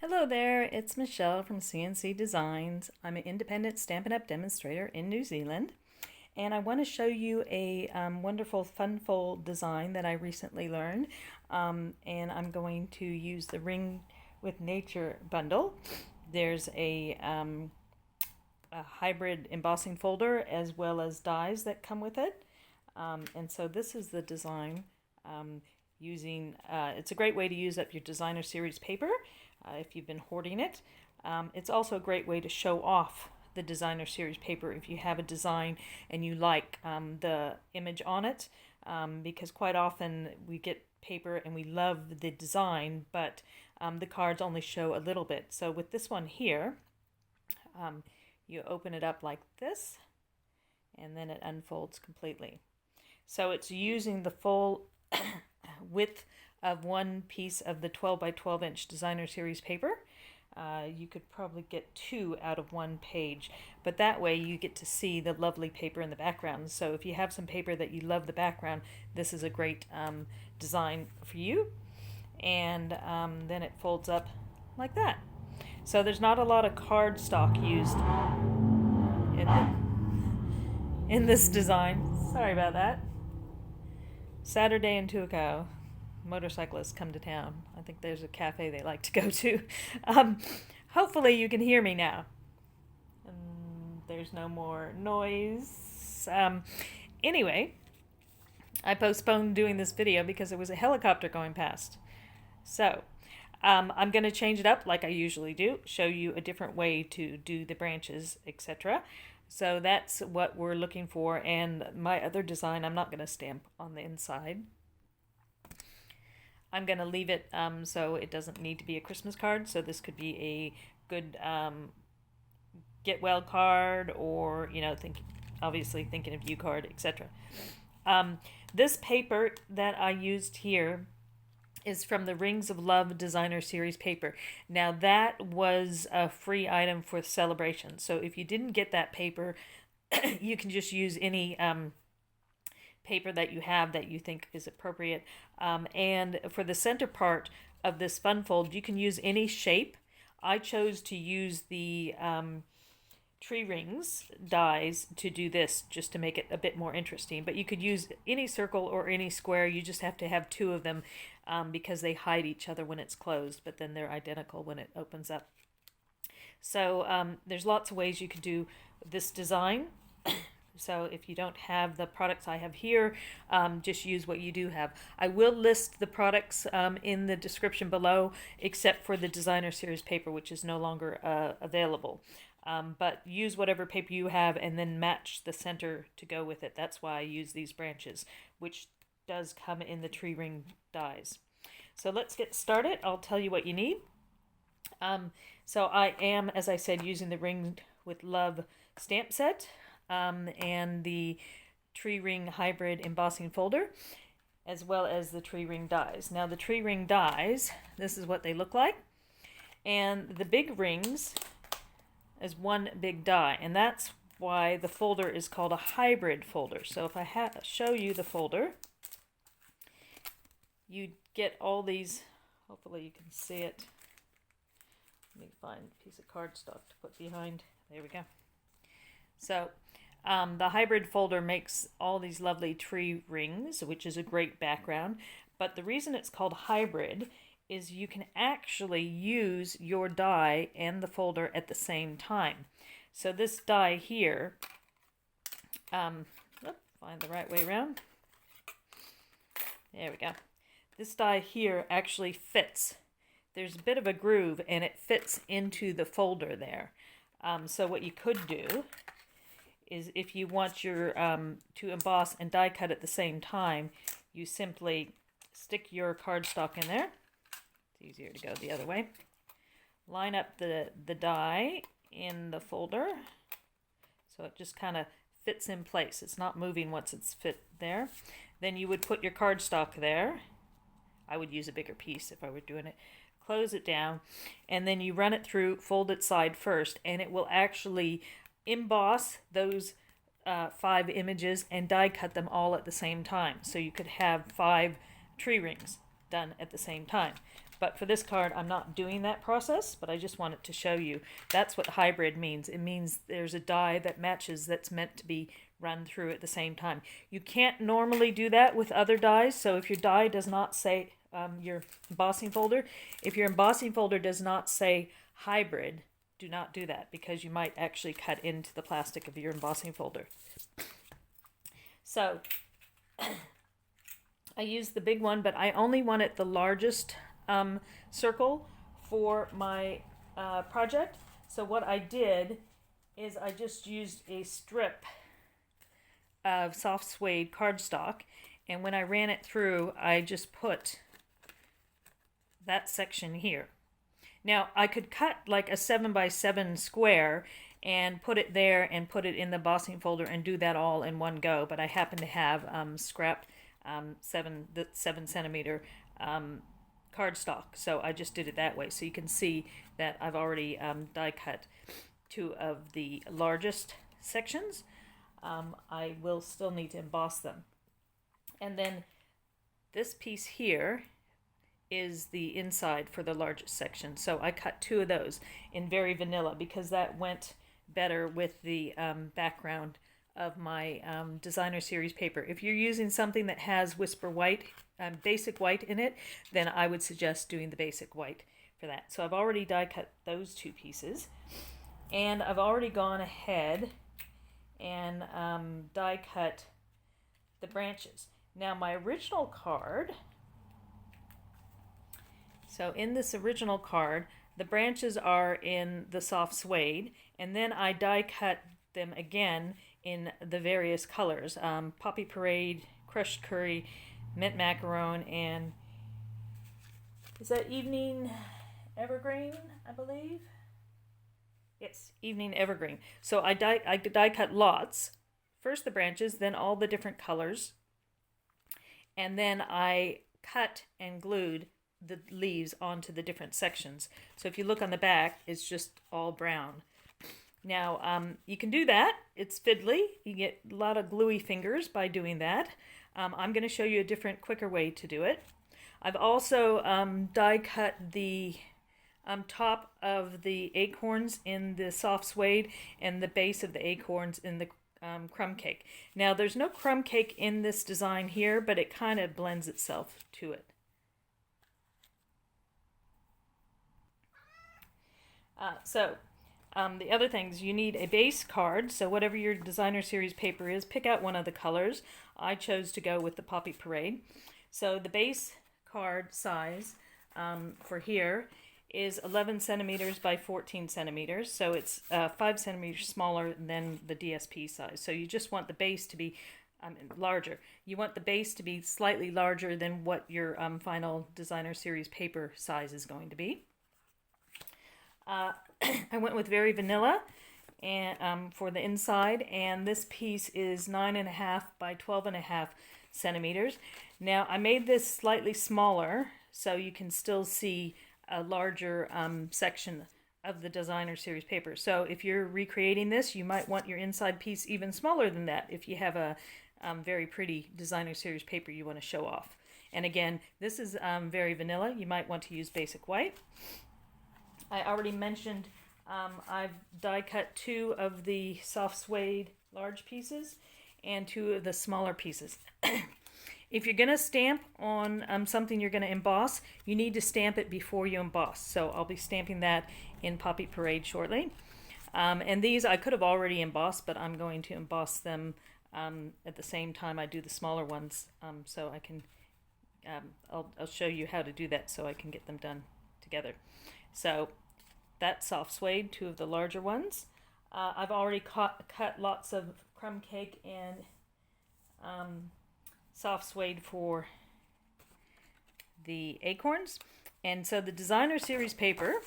Hello there, it's Michelle from CNC Designs. I'm an independent Stampin' Up! Demonstrator in New Zealand, and I want to show you a wonderful fun fold design that I recently learned. And I'm going to use the Ring with Nature bundle. There's a hybrid embossing folder as well as dies that come with it. And so this is the design using, it's a great way to use up your designer series paper if you've been hoarding it. It's also a great way to show off the designer series paper if you have a design and you like the image on it, because quite often we get paper and we love the design, but the cards only show a little bit. So with this one here, you open it up like this and then it unfolds completely. So it's using the full width of one piece of the 12 by 12 inch designer series paper. You could probably get two out of one page, but that way you get to see the lovely paper in the background. So if you have some paper that you love the background, this is a great design for you. And then it folds up like that. So there's not a lot of cardstock used in this design. Sorry about that. Saturday in Tuakau, motorcyclists come to town. I think there's a cafe they like to go to. Hopefully you can hear me now. There's no more noise. Anyway, I postponed doing this video because there was a helicopter going past. So I'm going to change it up like I usually do, show you a different way to do the branches, etc. So that's what we're looking for, and my other design I'm not going to stamp on the inside. I'm going to leave it so it doesn't need to be a Christmas card, so this could be a good get well card, or, you know, obviously thinking of you card, etc. This paper that I used here is from the Rings of Love designer series paper. Now that was a free item for celebration, so if you didn't get that paper, you can just use any paper that you have that you think is appropriate. And for the center part of this fun fold, you can use any shape. I chose to use the tree rings dies to do this, just to make it a bit more interesting, but you could use any circle or any square. You just have to have two of them because they hide each other when it's closed, but then they're identical when it opens up. So there's lots of ways you could do this design. So if you don't have the products I have here, just use what you do have. I will list the products in the description below, except for the designer series paper, which is no longer available. But use whatever paper you have and then match the center to go with it. That's why I use these branches, which does come in the tree ring dies. So let's get started. I'll tell you what you need. So I am, as I said, using the Ring with Love stamp set and the tree ring hybrid embossing folder, as well as the tree ring dies. Now the tree ring dies, this is what they look like. And the big rings is one big die, and that's why the folder is called a hybrid folder. So if I show you the folder, you get all these, hopefully you can see it. Let me find a piece of cardstock to put behind. There we go. So the hybrid folder makes all these lovely tree rings, which is a great background. But the reason it's called hybrid is you can actually use your die and the folder at the same time. So this die here, find the right way around. There we go. This die here actually fits. There's a bit of a groove and it fits into the folder there. So what you could do is, if you want your to emboss and die cut at the same time, you simply stick your cardstock in there. It's easier to go the other way. Line up the die in the folder so it just kind of fits in place. It's not moving once it's fit there. Then you would put your cardstock there. I would use a bigger piece if I were doing it. Close it down, and then you run it through, fold it side first, and it will actually emboss those 5 images and die cut them all at the same time. So you could have 5 tree rings done at the same time. But for this card, I'm not doing that process, but I just wanted to show you. That's what hybrid means. It means there's a die that matches that's meant to be run through at the same time. You can't normally do that with other dies, so if your die does not say, your embossing folder, if your embossing folder does not say hybrid, do not do that, because you might actually cut into the plastic of your embossing folder. So I used the big one, but I only wanted the largest circle for my project. So what I did is I just used a strip of soft suede cardstock, and when I ran it through, I just put that section here. Now I could cut like a 7x7 square and put it there and put it in the embossing folder and do that all in one go, but I happen to have scrapped 7 centimeter cardstock, so I just did it that way. So you can see that I've already die cut 2 of the largest sections. I will still need to emboss them. And then this piece here is the inside for the largest section. So I cut 2 of those in very vanilla because that went better with the background of my designer series paper. If you're using something that has Whisper White, basic white in it, then I would suggest doing the basic white for that. So I've already die cut those 2 pieces, and I've already gone ahead and die cut the branches. Now my original card, so in this original card, the branches are in the soft suede, and then I die cut them again in the various colors, Poppy Parade, Crushed Curry, Mint Macaron, and is that Evening Evergreen, I believe? Yes, Evening Evergreen. So I die cut lots. First the branches, then all the different colors, and then I cut and glued the leaves onto the different sections. So if you look on the back, it's just all brown. Now, you can do that. It's fiddly. You get a lot of gluey fingers by doing that. I'm going to show you a different, quicker way to do it. I've also die cut the top of the acorns in the soft suede and the base of the acorns in the crumb cake. Now, there's no crumb cake in this design here, but it kind of blends itself to it. The other things, you need a base card, so whatever your designer series paper is, pick out one of the colors. I chose to go with the Poppy Parade. So the base card size for here is 11 centimeters by 14 centimeters, so it's 5 centimeters smaller than the DSP size. So you just want the base to be larger. You want the base to be slightly larger than what your final designer series paper size is going to be. I went with very vanilla and for the inside, and this piece is 9.5 by 12.5 centimeters. Now I made this slightly smaller so you can still see a larger section of the designer series paper. So if you're recreating this, you might want your inside piece even smaller than that if you have a very pretty designer series paper you want to show off. And again, this is very vanilla. You might want to use basic white. I already mentioned I've die cut 2 of the soft suede large pieces and 2 of the smaller pieces. If you're going to stamp on something you're going to emboss, you need to stamp it before you emboss. So I'll be stamping that in Poppy Parade shortly. And these I could have already embossed, but I'm going to emboss them at the same time I do the smaller ones. So I can, I'll show you how to do that so I can get them done together. So that's soft suede, 2 of the larger ones. I've already cut lots of crumb cake and soft suede for the acorns. And so the designer series paper,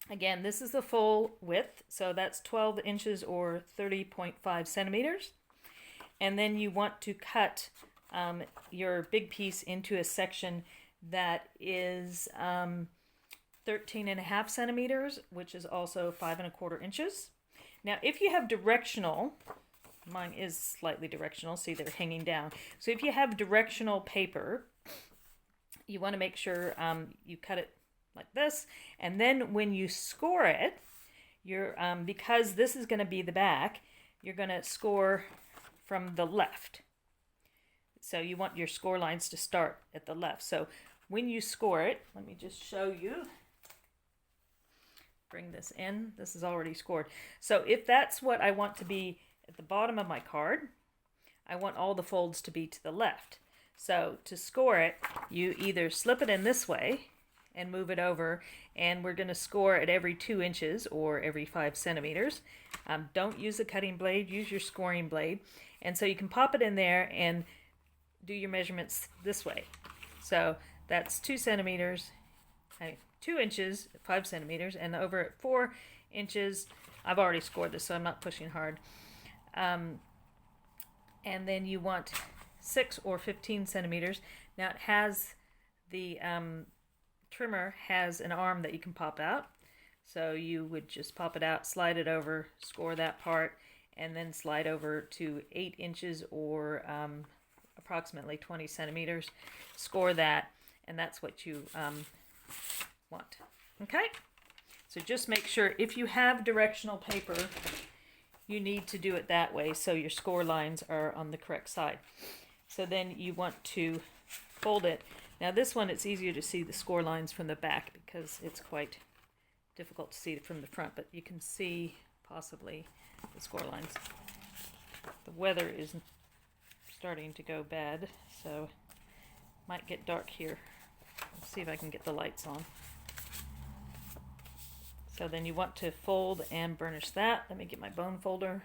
again, this is the full width, so that's 12 inches or 30.5 centimeters. And then you want to cut your big piece into a section that is 13.5 centimeters, which is also 5.25 inches. Now, if you have directional, mine is slightly directional, see they're hanging down. So if you have directional paper, you want to make sure you cut it like this, and then when you score it, you're because this is going to be the back, you're going to score from the left. So you want your score lines to start at the left. So when you score it, let me just show you. Bring this in. This is already scored. So if that's what I want to be at the bottom of my card, I want all the folds to be to the left. So to score it, you either slip it in this way and move it over, and we're going to score at every 2 inches or every 5 centimeters. Don't use a cutting blade, use your scoring blade. And so you can pop it in there and do your measurements this way. So that's 2 centimeters, 2 inches, 5 centimeters, and over at 4 inches, I've already scored this, so I'm not pushing hard. And then you want 6 or 15 centimeters. Now it has the trimmer has an arm that you can pop out. So you would just pop it out, slide it over, score that part, and then slide over to 8 inches or approximately 20 centimeters. Score that, and that's what you want. Okay? So just make sure if you have directional paper, you need to do it that way so your score lines are on the correct side. So then you want to fold it. Now this one, it's easier to see the score lines from the back because it's quite difficult to see it from the front, but you can see possibly the score lines. The weather is starting to go bad, so might get dark here. Let's see if I can get the lights on. So then you want to fold and burnish that. Let me get my bone folder.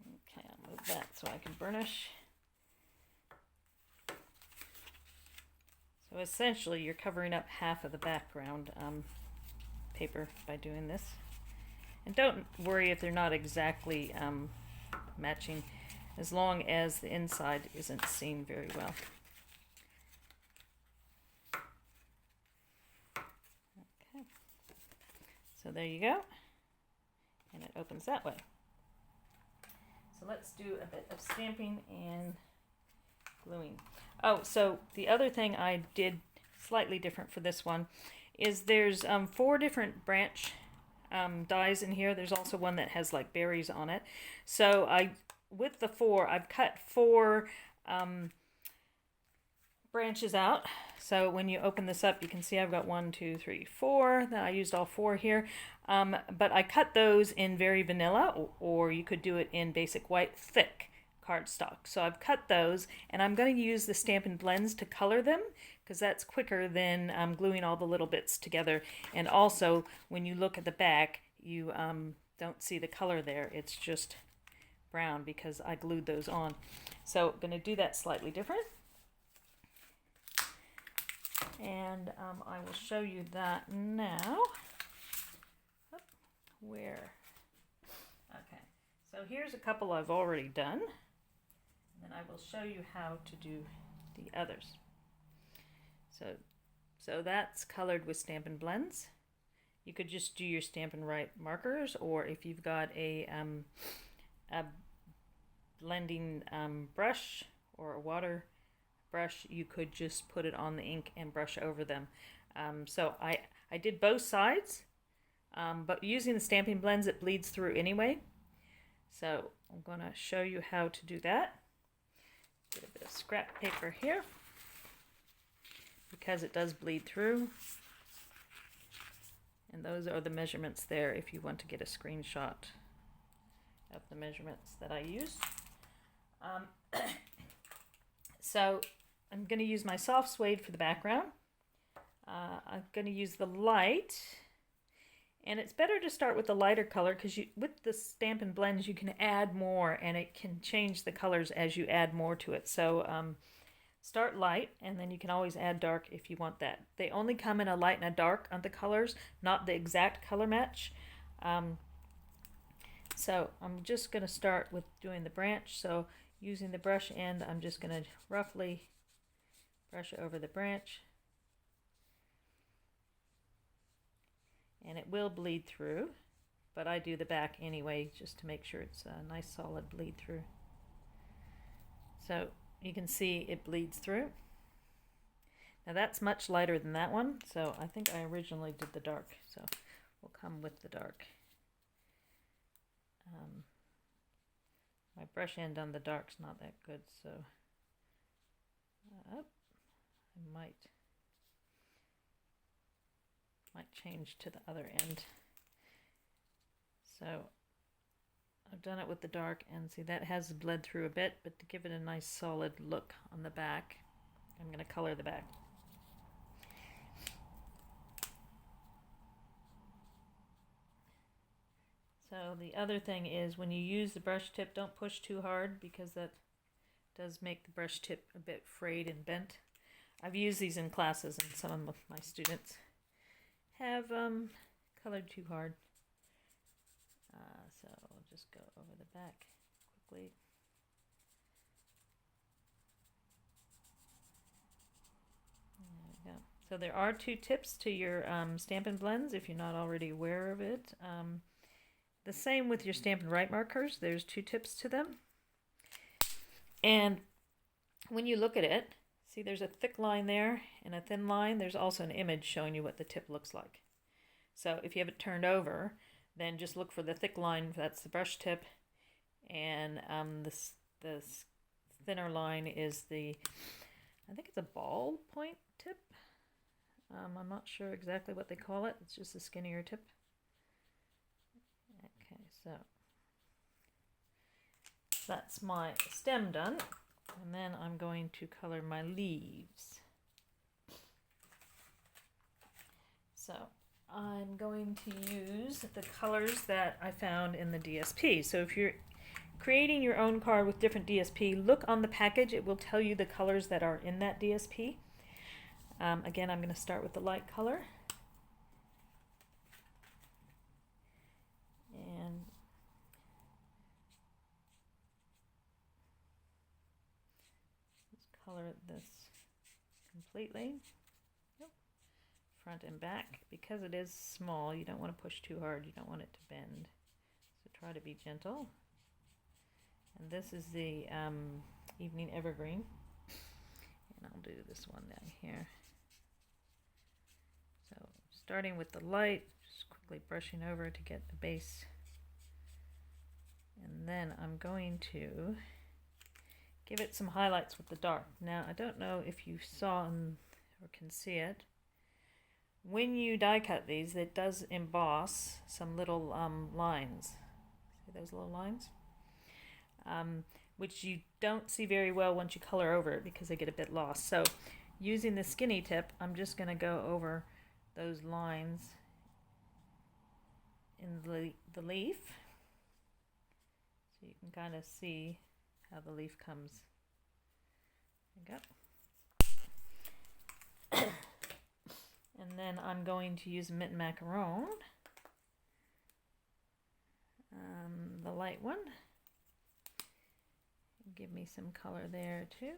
Okay, I'll move that so I can burnish. So essentially you're covering up half of the background paper by doing this. And don't worry if they're not exactly matching, as long as the inside isn't seen very well. Okay. So there you go. And it opens that way. So let's do a bit of stamping and gluing. Oh, so the other thing I did slightly different for this one is there's 4 different branch dies in here. There's also one that has like berries on it. So with the 4, I've cut 4 branches out. So when you open this up, you can see I've got 1, 2, 3, 4. Then I used all 4 here. But I cut those in very vanilla, or you could do it in basic white thick cardstock. So I've cut those, and I'm going to use the Stampin' Blends to color them, because that's quicker than gluing all the little bits together. And also, when you look at the back, you don't see the color there. It's just brown because I glued those on. So I'm going to do that slightly different. And I will show you that now. Where? Okay, so here's a couple I've already done. And I will show you how to do the others. So that's colored with Stampin' Blends. You could just do your Stampin' Right markers, or if you've got a blending brush or a water brush, you could just put it on the ink and brush over them. So I did both sides, but using the Stampin' Blends, it bleeds through anyway. So I'm going to show you how to do that. Get a bit of scrap paper here because it does bleed through. And those are the measurements there if you want to get a screenshot of the measurements that I used. So I'm going to use my soft suede for the background. I'm going to use the light. And it's better to start with the lighter color because with the Stampin' Blends you can add more, and it can change the colors as you add more to it. So start light, and then you can always add dark if you want that. They only come in a light and a dark on the colors, not the exact color match. So I'm just going to start with doing the branch. So using the brush end, I'm just going to roughly brush over the branch. And it will bleed through, but I do the back anyway just to make sure it's a nice solid bleed through. So you can see it bleeds through. Now that's much lighter than that one, so I think I originally did the dark, so we'll come with the dark. My brush end on the dark's not that good, so I might change to the other end. So I've done it with the dark, and see that has bled through a bit, but to give it a nice solid look on the back, I'm going to color the back. So the other thing is when you use the brush tip, don't push too hard because that does make the brush tip a bit frayed and bent. I've used these in classes and some of my students have colored too hard. So I'll just go over the back quickly. There we go. So there are 2 tips to your Stampin' blends if you're not already aware of it. The same with your Stampin' Write markers. There's 2 tips to them. And when you look at it, see there's a thick line there and a thin line. There's also an image showing you what the tip looks like. So if you have it turned over, then just look for the thick line. That's the brush tip. And the thinner line is the, I think it's a ball point tip. I'm not sure exactly what they call it. It's just a skinnier tip. Okay, so that's my stem done, and then I'm going to color my leaves. So I'm going to use the colors that I found in the DSP. So if you're creating your own card with different DSP, look on the package. It will tell you the colors that are in that DSP. Again, I'm going to start with the light color. And let's color this completely. Yep. Front and back. Because it is small, you don't want to push too hard. You don't want it to bend. So try to be gentle. And this is the Evening Evergreen. And I'll do this one down here. So starting with the light, just quickly brushing over to get the base. And then I'm going to give it some highlights with the dark. Now, I don't know if you saw or can see it. When you die cut these, it does emboss some little lines. See those little lines? Which you don't see very well once you color over it because they get a bit lost. So using the skinny tip, I'm just going to go over those lines in the leaf. So you can kind of see how the leaf comes. There you go. And then I'm going to use Mint Macaron, the light one. Give me some color there too.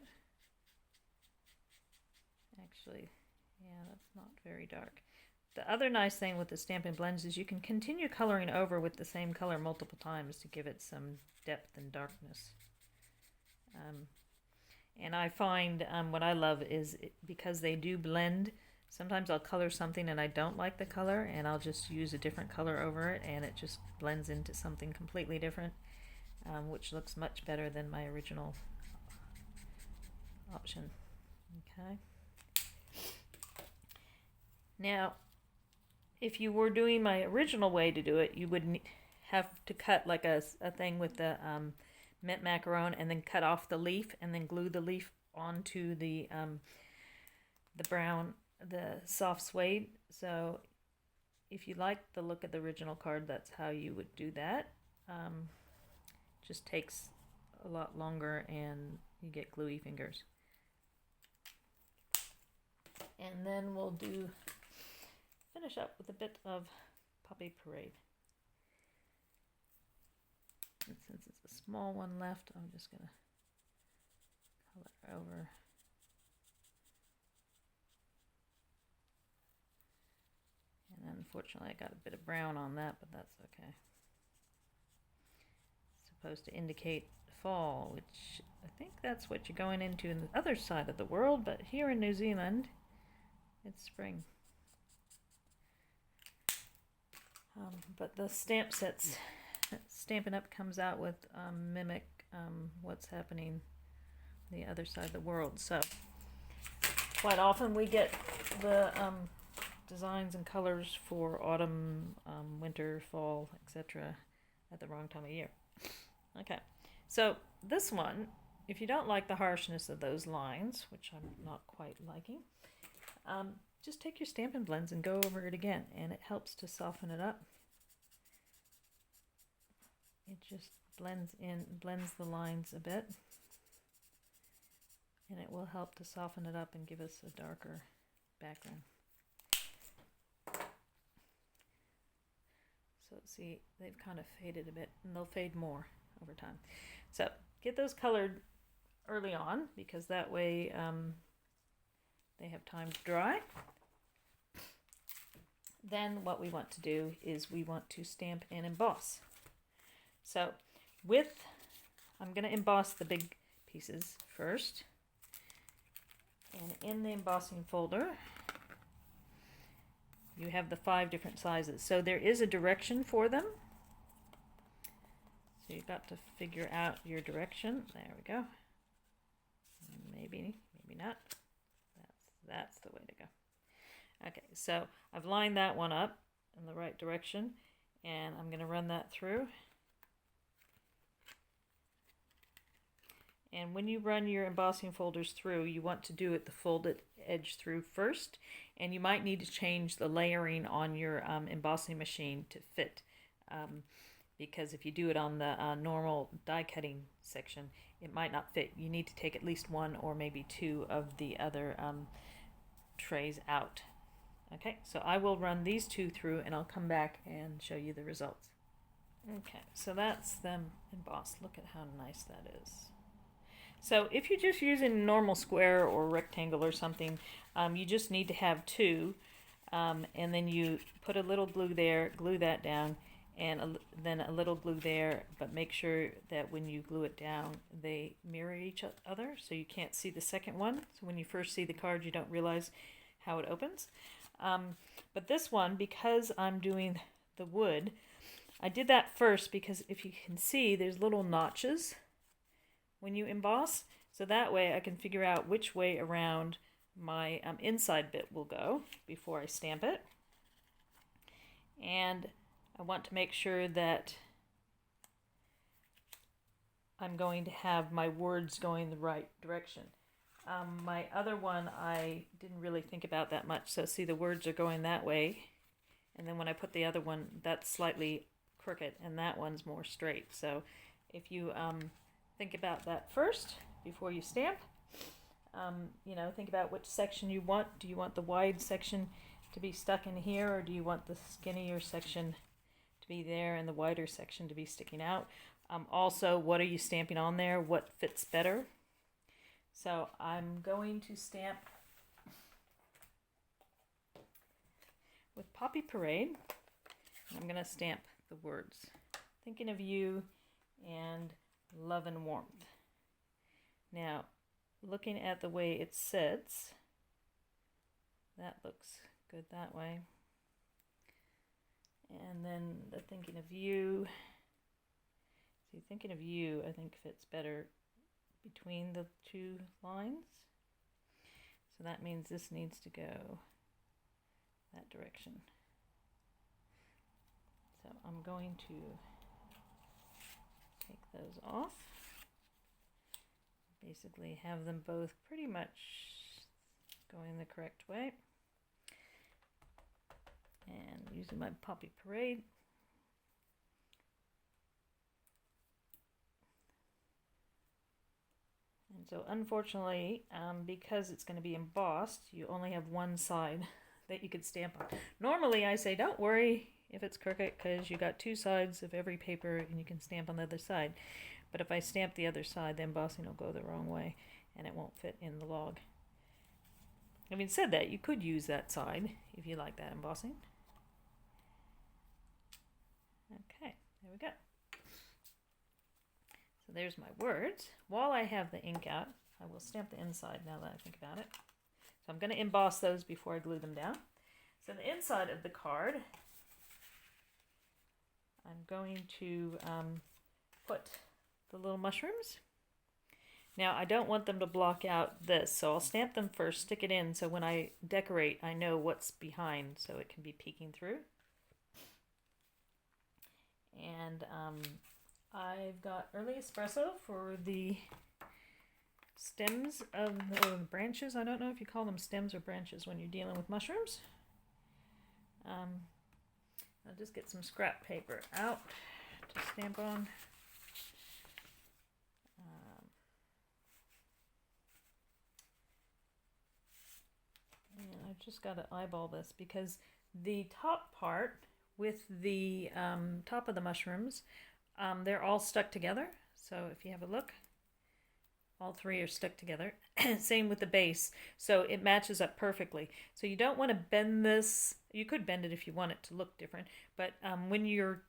Actually, yeah, that's not very dark. The other nice thing with the Stampin' blends is you can continue coloring over with the same color multiple times to give it some depth and darkness. And I find what I love is because they do blend, sometimes I'll color something and I don't like the color and I'll just use a different color over it and it just blends into something completely different, which looks much better than my original option. Okay. Now, if you were doing my original way to do it, you would have to cut like a thing with the mint macaron and then cut off the leaf and then glue the leaf onto the soft suede. So if you like the look of the original card, that's how you would do that. Just takes a lot longer and you get gluey fingers. And then we'll finish up with a bit of Poppy Parade. And since it's a small one left, I'm just going to color over. And unfortunately I got a bit of brown on that, but that's okay. It's supposed to indicate fall, which I think that's what you're going into in the other side of the world, but here in New Zealand, It's spring. But the stamp sets, Stampin' Up! Comes out with mimic what's happening the other side of the world. So quite often we get the designs and colors for autumn, winter, fall, etc. at the wrong time of year. Okay, so this one, if you don't like the harshness of those lines, which I'm not quite liking, just take your Stampin' Blends and go over it again, and it helps to soften it up. It just blends the lines a bit, and it will help to soften it up and give us a darker background. So see, they've kind of faded a bit, and they'll fade more over time. So get those colored early on, because that way they have time to dry. Then what we want to do is we want to stamp and emboss. So I'm going to emboss the big pieces first. And in the embossing folder, you have the 5 different sizes. So there is a direction for them. So you've got to figure out your direction. There we go. Maybe not. That's the way to go. Okay, so I've lined that one up in the right direction, and I'm going to run that through. And when you run your embossing folders through, you want to do it the folded edge through first, and you might need to change the layering on your embossing machine to fit, because if you do it on the normal die cutting section, it might not fit. You need to take at least 1 or maybe 2 of the other trays out. Okay, so I will run these 2 through, and I'll come back and show you the results. Okay, so that's them embossed. Look at how nice that is. So if you're just using normal square or rectangle or something, you just need to have 2, and then you put a little glue there, glue that down, and then a little glue there, but make sure that when you glue it down, they mirror each other, so you can't see the second one. So when you first see the card, you don't realize how it opens. But this one, because I'm doing the wood, I did that first because if you can see, there's little notches when you emboss, so that way I can figure out which way around my inside bit will go before I stamp it. And I want to make sure that I'm going to have my words going the right direction. My other one, I didn't really think about that much, so see, the words are going that way, and then when I put the other one, that's slightly crooked, and that one's more straight. So if you think about that first before you stamp. Think about which section you want. Do you want the wide section to be stuck in here, or do you want the skinnier section to be there and the wider section to be sticking out? Also, what are you stamping on there? What fits better? So I'm going to stamp with Poppy Parade. I'm going to stamp the words, thinking of you and love and warmth. Now, looking at the way it sits, that looks good that way. And then the thinking of you, see, thinking of you I think fits better between the 2 lines. So that means this needs to go that direction. So I'm going to take those off. Basically have them both pretty much going the correct way. And using my Poppy Parade, and so unfortunately, because it's going to be embossed, you only have one side that you could stamp on. Normally I say don't worry if it's crooked, because you got 2 sides of every paper and you can stamp on the other side. But if I stamp the other side, the embossing will go the wrong way and it won't fit in the log. Having said that, you could use that side if you like that embossing. Okay, there we go. So there's my words. While I have the ink out, I will stamp the inside now that I think about it. So I'm going to emboss those before I glue them down. So the inside of the card, I'm going to put the little mushrooms. Now I don't want them to block out this, so I'll stamp them first, stick it in, so when I decorate I know what's behind so it can be peeking through. And I've got early espresso for the stems of the branches. I don't know if you call them stems or branches when you're dealing with mushrooms. I'll just get some scrap paper out to stamp on. And I've just got to eyeball this because the top part with the top of the mushrooms, they're all stuck together. So if you have a look, all three are stuck together. Same with the base. So it matches up perfectly. So you don't want to bend this. You could bend it if you want it to look different. But when you're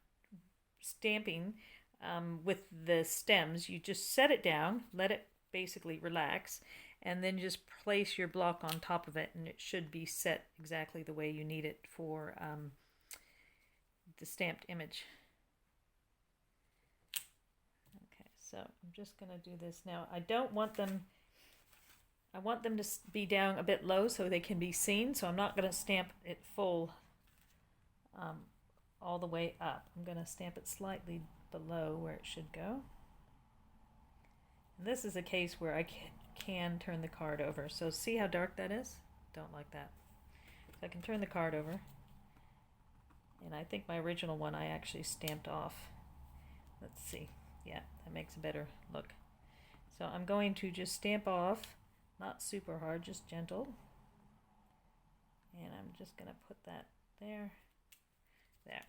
stamping with the stems, you just set it down, let it basically relax, and then just place your block on top of it, and it should be set exactly the way you need it for the stamped image. Okay, so I'm just going to do this now. I want them to be down a bit low so they can be seen, so I'm not going to stamp it full all the way up. I'm going to stamp it slightly below where it should go. And this is a case where I can turn the card over. So see how dark that is? Don't like that. So I can turn the card over. And I think my original one I actually stamped off. Let's see. Yeah, that makes a better look. So I'm going to just stamp off, not super hard, just gentle. And I'm just going to put that there. There.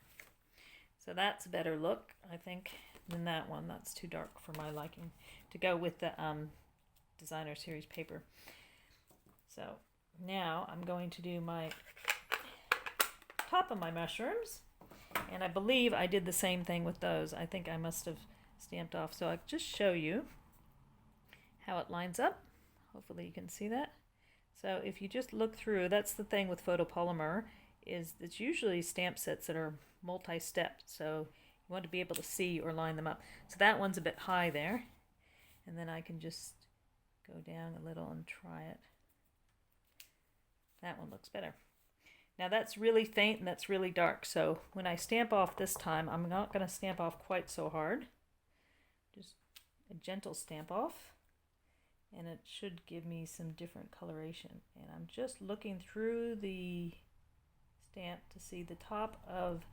So that's a better look, I think, than that one. That's too dark for my liking to go with the Designer Series paper. So now I'm going to do my top of my mushrooms, and I believe I did the same thing with those. I think I must have stamped off, so I'll just show you how it lines up. Hopefully you can see that. So if you just look through, that's the thing with photopolymer, is it's usually stamp sets that are multi-step, so you want to be able to see or line them up. So that one's a bit high there, and then I can just go down a little and try it. That one looks better. Now that's really faint and that's really dark, so when I stamp off this time, I'm not going to stamp off quite so hard. Just a gentle stamp off, and it should give me some different coloration. And I'm just looking through the stamp to see the top of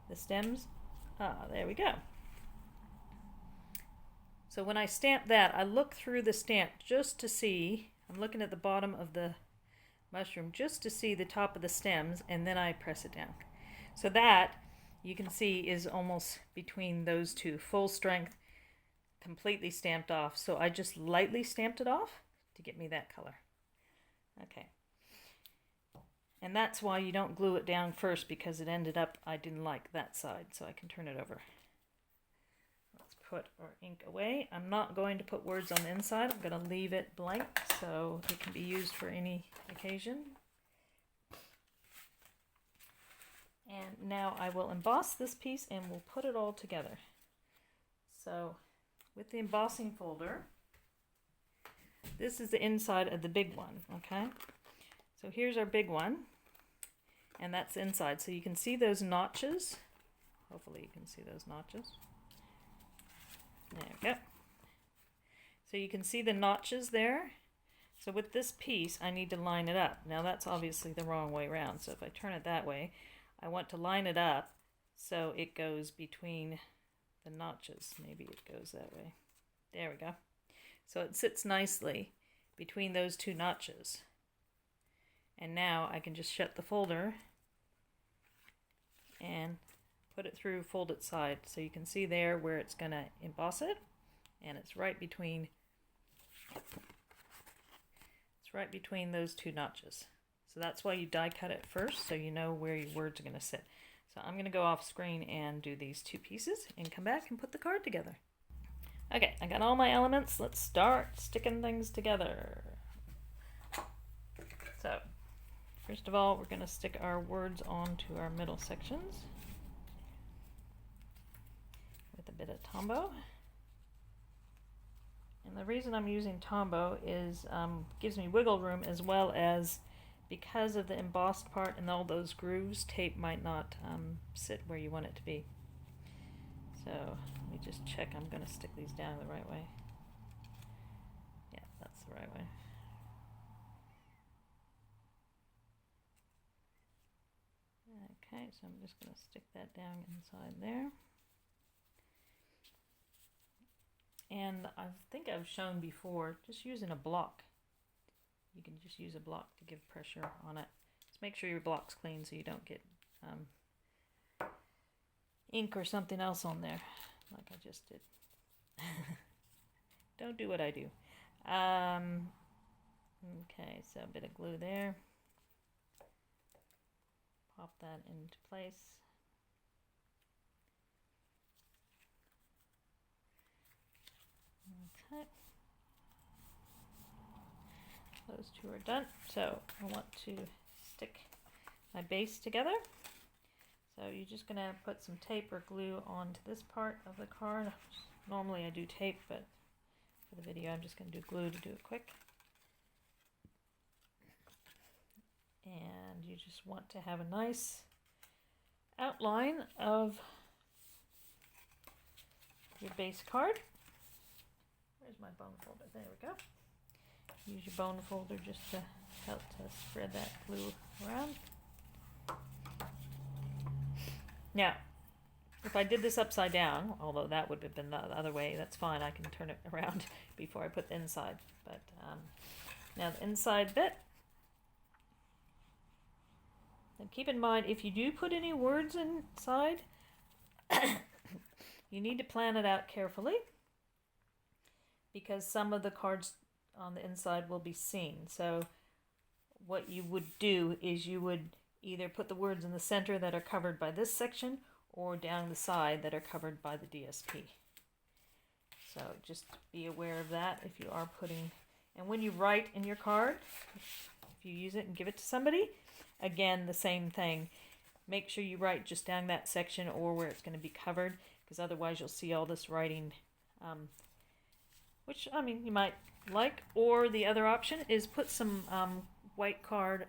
the stems. Ah, there we go. So when I stamp that, I look through the stamp just to see, I'm looking at the bottom of the mushroom just to see the top of the stems, and then I press it down. So that, you can see, is almost between those two, full strength, completely stamped off. So I just lightly stamped it off to get me that color. Okay. And that's why you don't glue it down first, because it ended up, I didn't like that side, so I can turn it over. Let's put our ink away. I'm not going to put words on the inside. I'm going to leave it blank so it can be used for any occasion. And now I will emboss this piece and we'll put it all together. So with the embossing folder, this is the inside of the big one, okay? So here's our big one, and that's inside. So you can see those notches. Hopefully you can see those notches. There we go. So you can see the notches there. So with this piece, I need to line it up. Now that's obviously the wrong way around. So if I turn it that way, I want to line it up so it goes between the notches. Maybe it goes that way. There we go. So it sits nicely between those two notches. And now I can just shut the folder and put it through, fold it side. So you can see there where it's going to emboss it, and it's right between those two notches. So that's why you die cut it first, so you know where your words are going to sit. So I'm going to go off screen and do these two pieces and come back and put the card together. Okay, I got all my elements. Let's start sticking things together. First of all, we're going to stick our words onto our middle sections with a bit of Tombow. And the reason I'm using Tombow is gives me wiggle room, as well as because of the embossed part and all those grooves, tape might not sit where you want it to be. So let me just check I'm going to stick these down the right way. Yeah, that's the right way. Okay, so I'm just going to stick that down inside there. And I think I've shown before, just using a block. You can just use a block to give pressure on it. Just make sure your block's clean so you don't get ink or something else on there, like I just did. Don't do what I do. Okay, so a bit of glue there. Pop that into place. Okay. Those two are done. So I want to stick my base together. So you're just going to put some tape or glue onto this part of the card. Normally I do tape, but for the video I'm just going to do glue to do it quick. And you just want to have a nice outline of your base card. Where's my bone folder? There we go. Use your bone folder just to help to spread that glue around. Now, if I did this upside down, although that would have been the other way, that's fine. I can turn it around before I put the inside. But now the inside bit. And keep in mind, if you do put any words inside, you need to plan it out carefully, because some of the cards on the inside will be seen. So what you would do is you would either put the words in the center that are covered by this section, or down the side that are covered by the DSP. So just be aware of that if you are putting, and when you write in your card, if you use it and give it to somebody, again, the same thing. Make sure you write just down that section or where it's going to be covered, because otherwise you'll see all this writing, which, I mean, you might like. Or the other option is put some white card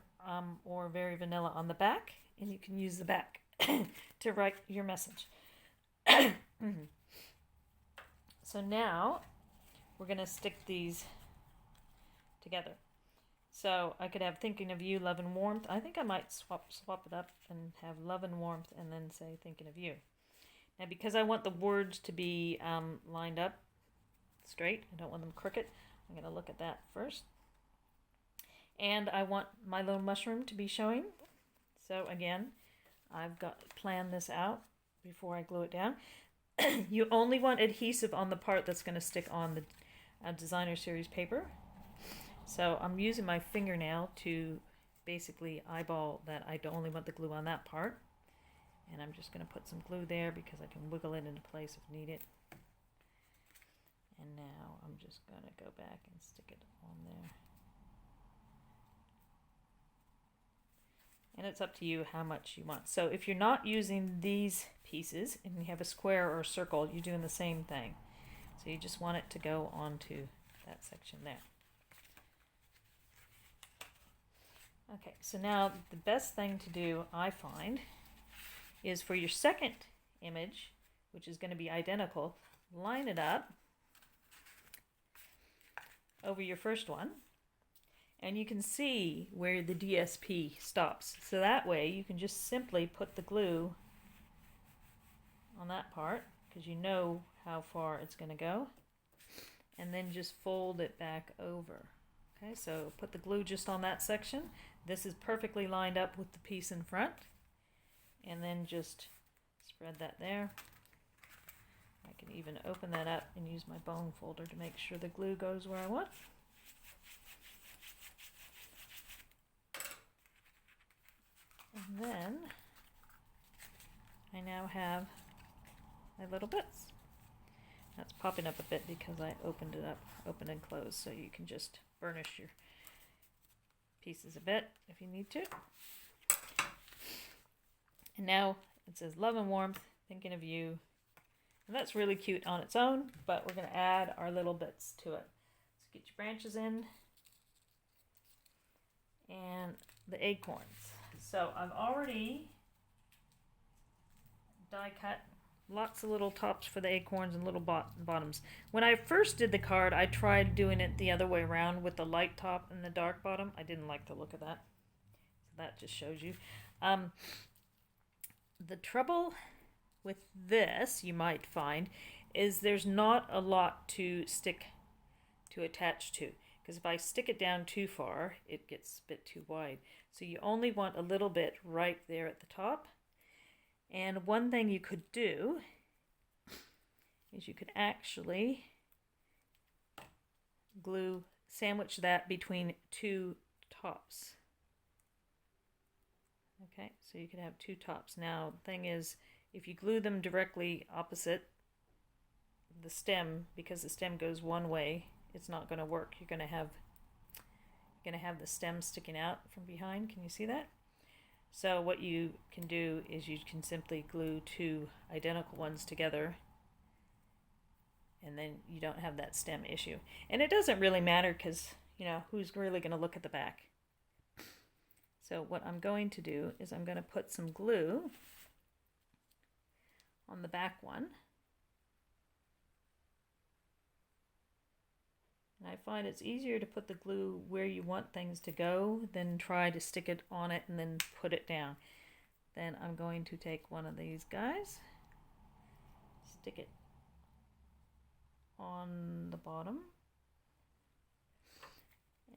or very vanilla on the back, and you can use the back to write your message. So now we're going to stick these together. So I could have thinking of you, love and warmth. I think I might swap it up and have love and warmth and then say thinking of you. Now, because I want the words to be lined up straight, I don't want them crooked, I'm going to look at that first. And I want my little mushroom to be showing. So again, I've got to plan this out before I glue it down. You only want adhesive on the part that's going to stick on the designer series paper. So I'm using my fingernail to basically eyeball that. I don't only want the glue on that part. And I'm just going to put some glue there because I can wiggle it into place if needed. And now I'm just going to go back and stick it on there. And it's up to you how much you want. So if you're not using these pieces and you have a square or a circle, you're doing the same thing. So you just want it to go onto that section there. Okay, so now the best thing to do, I find, is for your second image, which is going to be identical, line it up over your first one, and you can see where the DSP stops. So that way you can just simply put the glue on that part, because you know how far it's going to go, and then just fold it back over. Okay, so put the glue just on that section. This is perfectly lined up with the piece in front. And then just spread that there. I can even open that up and use my bone folder to make sure the glue goes where I want. And then I now have my little bits. That's popping up a bit because I opened it up, open and close, so you can just burnish your pieces a bit if you need to. And now it says love and warmth, thinking of you. And that's really cute on its own, but we're going to add our little bits to it. So get your branches in and the acorns. So I've already die cut lots of little tops for the acorns and little bottoms. When I first did the card, I tried doing it the other way around with the light top and the dark bottom. I didn't like the look of that. So that just shows you. The trouble with this, you might find, is there's not a lot to attach to. Because if I stick it down too far, it gets a bit too wide. So you only want a little bit right there at the top. And one thing you could do is you could actually sandwich that between two tops. Okay, so you could have two tops. Now, the thing is, if you glue them directly opposite the stem, because the stem goes one way, it's not going to work. You're going to have the stem sticking out from behind. Can you see that? So what you can do is you can simply glue two identical ones together, and then you don't have that stem issue. And it doesn't really matter because, you know, who's really going to look at the back? So what I'm going to do is I'm going to put some glue on the back one. And I find it's easier to put the glue where you want things to go than try to stick it on it and then put it down. Then I'm going to take one of these guys, stick it on the bottom,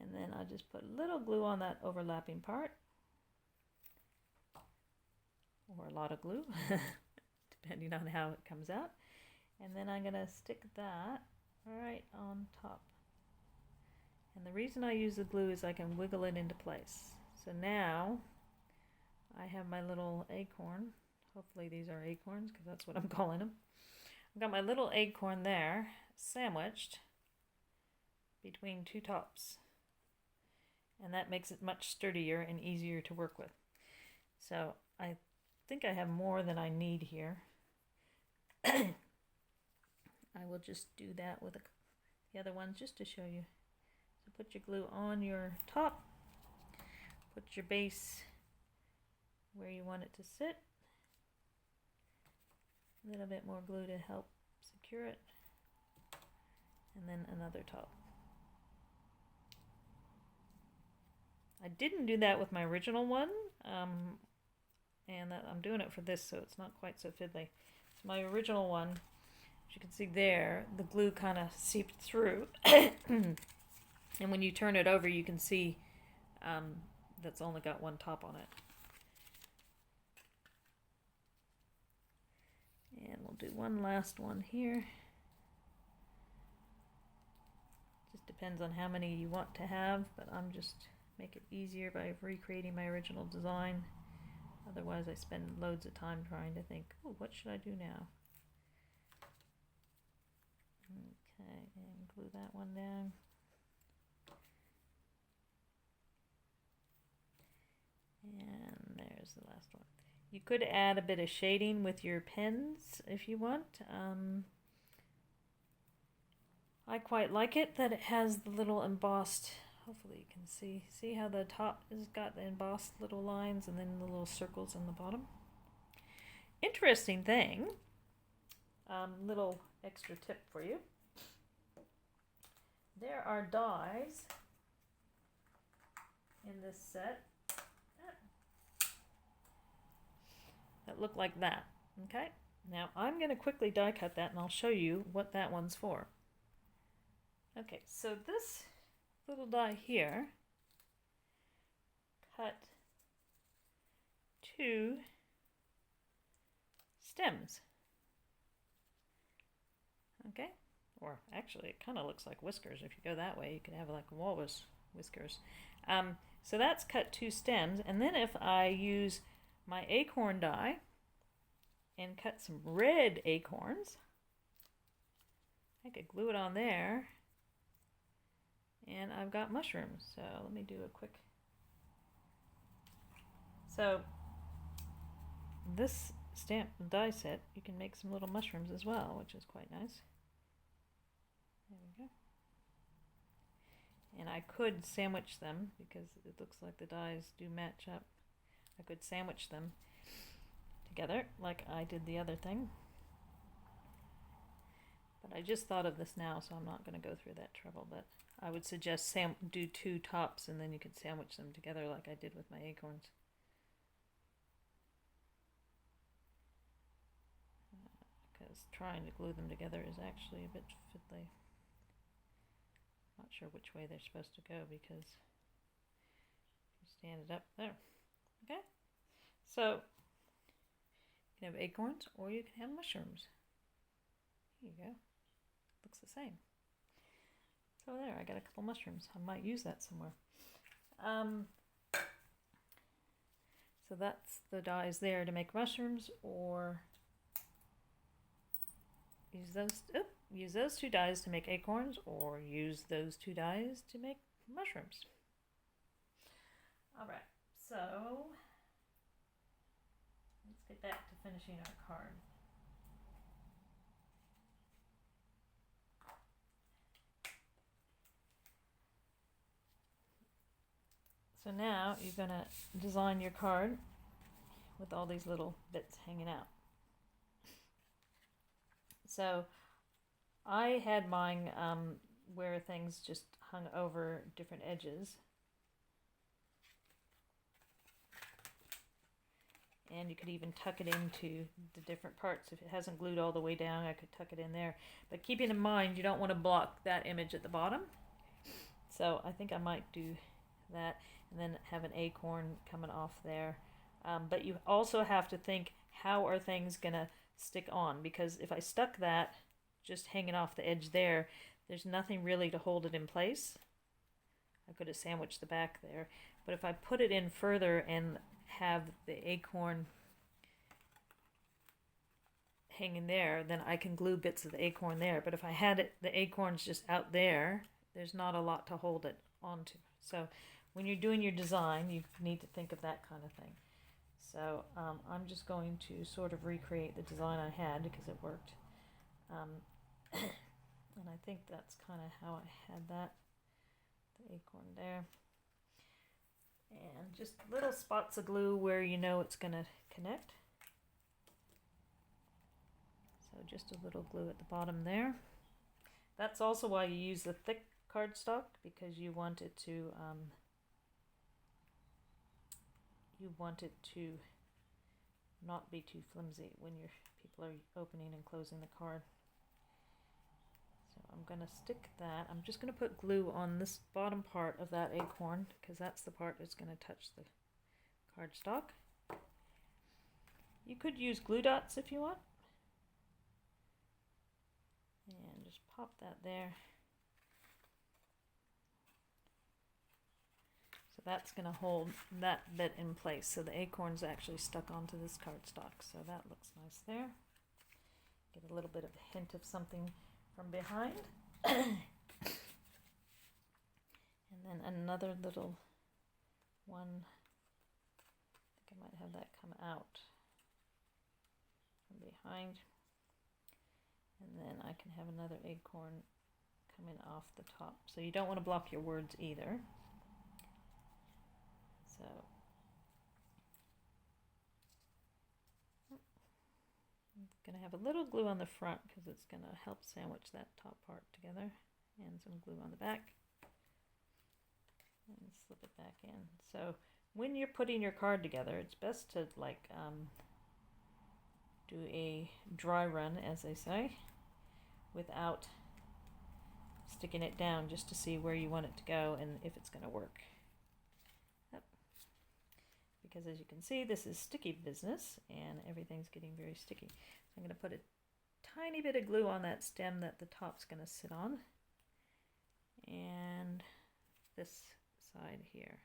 and then I just put a little glue on that overlapping part, or a lot of glue, depending on how it comes out. And then I'm going to stick that right on top. And the reason I use the glue is I can wiggle it into place. So now I have my little acorn. Hopefully these are acorns because that's what I'm calling them. I've got my little acorn there sandwiched between two tops. And that makes it much sturdier and easier to work with. So I think I have more than I need here. I will just do that with the other ones just to show you. So put your glue on your top, put your base where you want it to sit, a little bit more glue to help secure it, and then another top. I didn't do that with my original one, and I'm doing it for this so it's not quite so fiddly. So my original one, as you can see there, the glue kind of seeped through. And when you turn it over, you can see that's only got one top on it. And we'll do one last one here. Just depends on how many you want to have, but I'm just make it easier by recreating my original design. Otherwise, I spend loads of time trying to think, oh, what should I do now? Okay, and glue that one down. And there's the last one. You could add a bit of shading with your pens if you want. I quite like it that it has the little embossed, hopefully you can see how the top has got the embossed little lines and then the little circles on the bottom. Interesting thing, little extra tip for you. There are dies in this set that look like that. Okay, now I'm going to quickly die cut that and I'll show you what that one's for. Okay, so this little die here cut two stems. Okay, or actually it kind of looks like whiskers. If you go that way, you could have like walrus whiskers. So that's cut two stems, and then if I use my acorn die and cut some red acorns, I could glue it on there, and I've got mushrooms. So let me do a quick So this stamp die set, you can make some little mushrooms as well, which is quite nice. There we go. And I could sandwich them because it looks like the dies do match up. I could sandwich them together like I did the other thing. But I just thought of this now, so I'm not going to go through that trouble. But I would suggest do 2 tops and then you could sandwich them together like I did with my acorns. Because trying to glue them together is actually a bit fiddly. Not sure which way they're supposed to go because you stand it up there. Okay, so you can have acorns or you can have mushrooms. Here you go. Looks the same. So there, I got a couple mushrooms. I might use that somewhere. So that's the dies there to make mushrooms, or use those 2 dies to make acorns, or use those 2 dies to make mushrooms. All right, so let's get back to finishing our card. So now you're going to design your card with all these little bits hanging out. So I had mine where things just hung over different edges. And you could even tuck it into the different parts. If it hasn't glued all the way down, I could tuck it in there. But keeping in mind, you don't want to block that image at the bottom. So I think I might do that, and then have an acorn coming off there. But you also have to think, how are things gonna stick on? Because if I stuck that just hanging off the edge there, there's nothing really to hold it in place. I could have sandwiched the back there, but if I put it in further and have the acorn hanging there, then I can glue bits of the acorn there. But if I had the acorns just out there, there's not a lot to hold it onto. So when you're doing your design, you need to think of that kind of thing. So I'm just going to sort of recreate the design I had because it worked. And I think that's kind of how I had that, the acorn there. And just little spots of glue where you know it's going to connect. So just a little glue at the bottom there. That's also why you use the thick cardstock, because you want it to not be too flimsy when your people are opening and closing the card. So I'm going to stick that. I'm just going to put glue on this bottom part of that acorn because that's the part that's going to touch the cardstock. You could use glue dots if you want. And just pop that there. So that's going to hold that bit in place. So the acorn's actually stuck onto this cardstock. So that looks nice there. Get a little bit of a hint of something from behind. And then another little one. I think I might have that come out from behind. And then I can have another acorn coming off the top. So you don't want to block your words either. So I'm going to have a little glue on the front because it's going to help sandwich that top part together, and some glue on the back, and slip it back in. So when you're putting your card together, it's best to do a dry run, as they say, without sticking it down, just to see where you want it to go and if it's going to work. Because as you can see, this is sticky business and everything's getting very sticky. So I'm going to put a tiny bit of glue on that stem that the top's going to sit on, and this side here.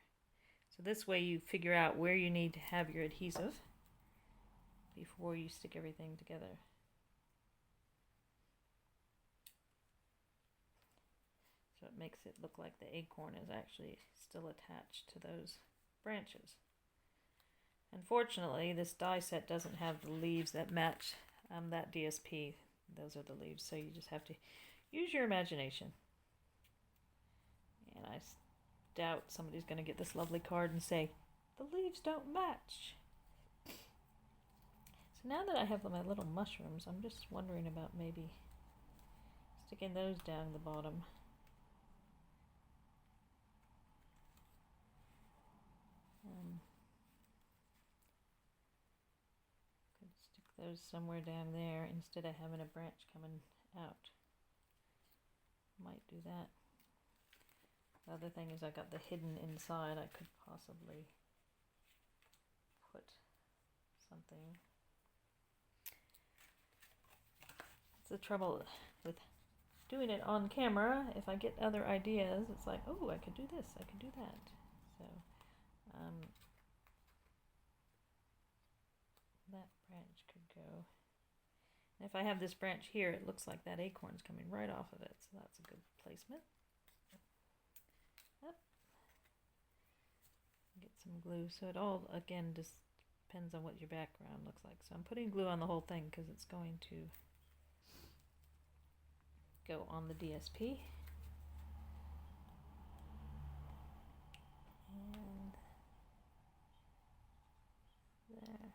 So this way you figure out where you need to have your adhesive before you stick everything together. So it makes it look like the acorn is actually still attached to those branches. Unfortunately, this die set doesn't have the leaves that match that DSP. Those are the leaves, so you just have to use your imagination. And I doubt somebody's going to get this lovely card and say, the leaves don't match. So now that I have my little mushrooms, I'm just wondering about maybe sticking those down the bottom. Could stick those somewhere down there instead of having a branch coming out. Might do that. The other thing is I got the hidden inside. I could possibly put something. It's the trouble with doing it on camera. If I get other ideas, it's like, oh, I could do this, I could do that. So that branch could go. And if I have this branch here, it looks like that acorn's coming right off of it, so that's a good placement. Yep. Get some glue. So it all, again, just depends on what your background looks like. So I'm putting glue on the whole thing because it's going to go on the DSP. And there.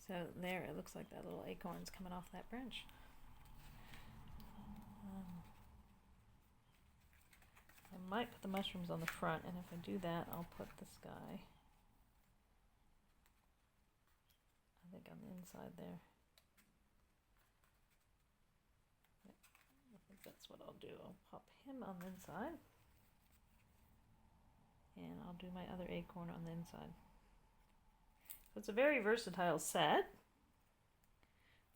So there, it looks like that little acorn's coming off that branch. I might put the mushrooms on the front, and if I do that, I'll put this guy, I think, on the inside there. Yep, I think that's what I'll do. I'll pop him on the inside, and I'll do my other acorn on the inside. So it's a very versatile set.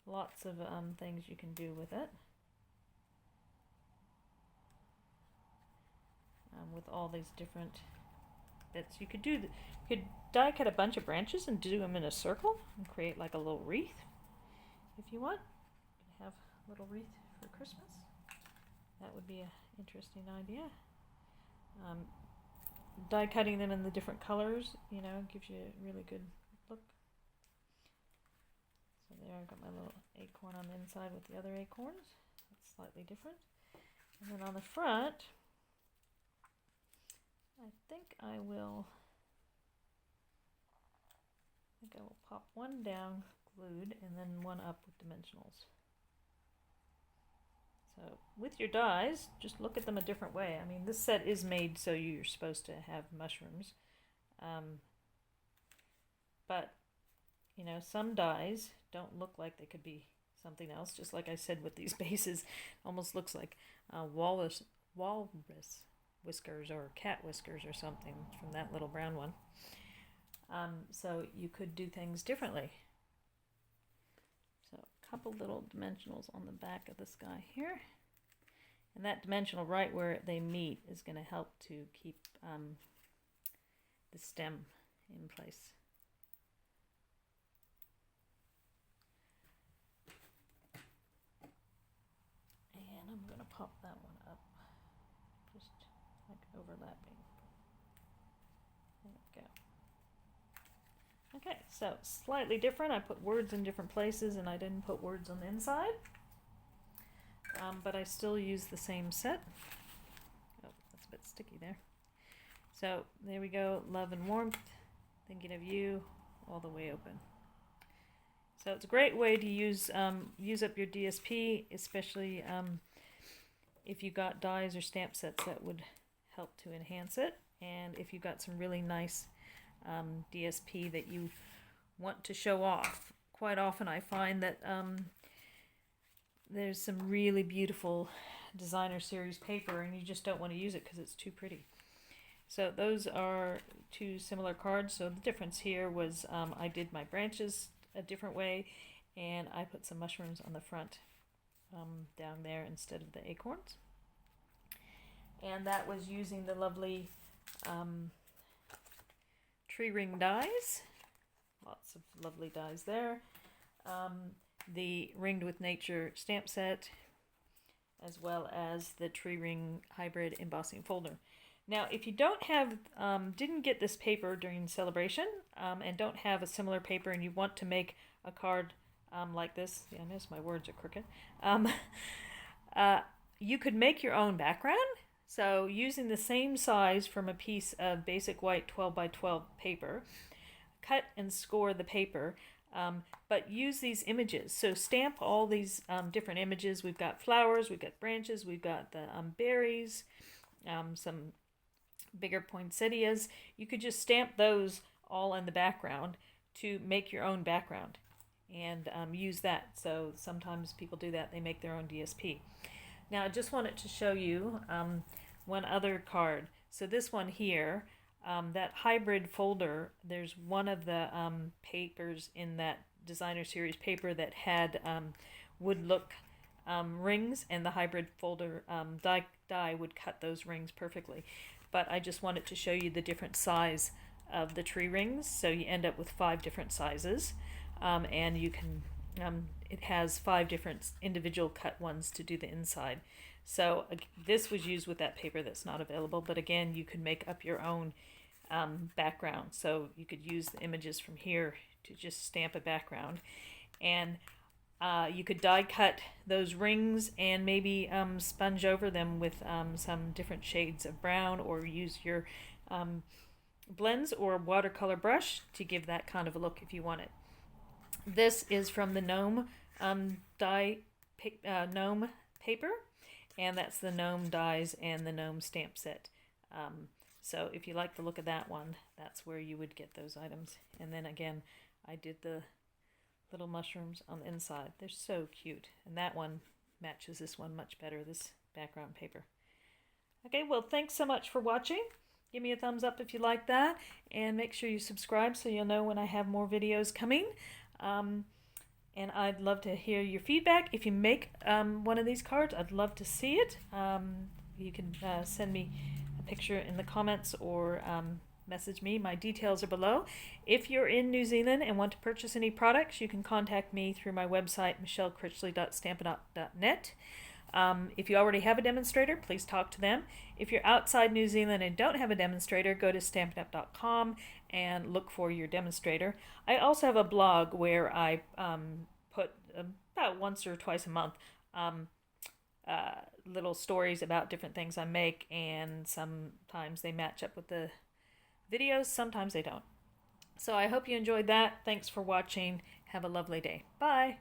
Lots of things you can do with it. With all these different bits. You could do, you could die cut a bunch of branches and do them in a circle and create like a little wreath if you want. You can have a little wreath for Christmas. That would be an interesting idea. Die cutting them in the different colors, you know, gives you a really good look. So there, I've got my little acorn on the inside with the other acorns. That's slightly different. And then on the front, I think I will pop one down glued and then one up with dimensionals. So with your dies, just look at them a different way. I mean, this set is made so you're supposed to have mushrooms. But, you know, some dies don't look like they could be something else. Just like I said with these bases, almost looks like walrus whiskers or cat whiskers or something from that little brown one. So you could do things differently. So a couple little dimensionals on the back of this guy here. And that dimensional right where they meet is going to help to keep the stem in place. And I'm going to pop that one up. Just like overlapping. There we go. Okay, so slightly different. I put words in different places and I didn't put words on the inside. But I still use the same set. Oh, that's a bit sticky there. So there we go. Love and warmth, thinking of you, all the way open. So it's a great way to use up your DSP, especially if you got dies or stamp sets that would help to enhance it. And if you've got some really nice DSP that you want to show off. Quite often I find that there's some really beautiful designer series paper and you just don't want to use it because it's too pretty. So those are two similar cards. So the difference here was I did my branches a different way and I put some mushrooms on the front down there instead of the acorns. And that was using the lovely tree ring dies. Lots of lovely dies there. The Ringed with Nature stamp set, as well as the tree ring hybrid embossing folder. Now, if you don't have, didn't get this paper during celebration, and don't have a similar paper, and you want to make a card like this, yeah, I notice my words are crooked. You could make your own background. So using the same size from a piece of basic white 12 by 12 paper, cut and score the paper, but use these images. So stamp all these different images. We've got flowers, we've got branches, we've got the berries, some bigger poinsettias. You could just stamp those all in the background to make your own background and use that. So sometimes people do that, they make their own DSP. Now I just wanted to show you one other card. So this one here, that hybrid folder, there's one of the papers in that designer series paper that had would look rings, and the hybrid folder die would cut those rings perfectly. But I just wanted to show you the different size of the tree rings, so you end up with 5 different sizes, and you can it has 5 different individual cut ones to do the inside. So this was used with that paper that's not available, but again, you could make up your own background. So you could use the images from here to just stamp a background, and you could die cut those rings and maybe sponge over them with some different shades of brown, or use your blends or watercolor brush to give that kind of a look if you want it. This is from the gnome gnome paper, and that's the gnome dies and the gnome stamp set. So if you like the look of that one, that's where you would get those items. And then again, I did the little mushrooms on the inside. They're so cute, and that one matches this one much better, this background paper. Okay, well, thanks so much for watching. Give me a thumbs up if you like that, and make sure you subscribe so you'll know when I have more videos coming. And I'd love to hear your feedback. If you make one of these cards, I'd love to see it. You can send me a picture in the comments, or message me. My details are below. If you're in New Zealand and want to purchase any products, you can contact me through my website, michellekritchley.stampin.net. If you already have a demonstrator, please talk to them. If you're outside New Zealand and don't have a demonstrator, go to stampinup.com and look for your demonstrator. I also have a blog where I put about once or twice a month little stories about different things I make, and sometimes they match up with the videos, sometimes they don't. So I hope you enjoyed that. Thanks for watching. Have a lovely day. Bye.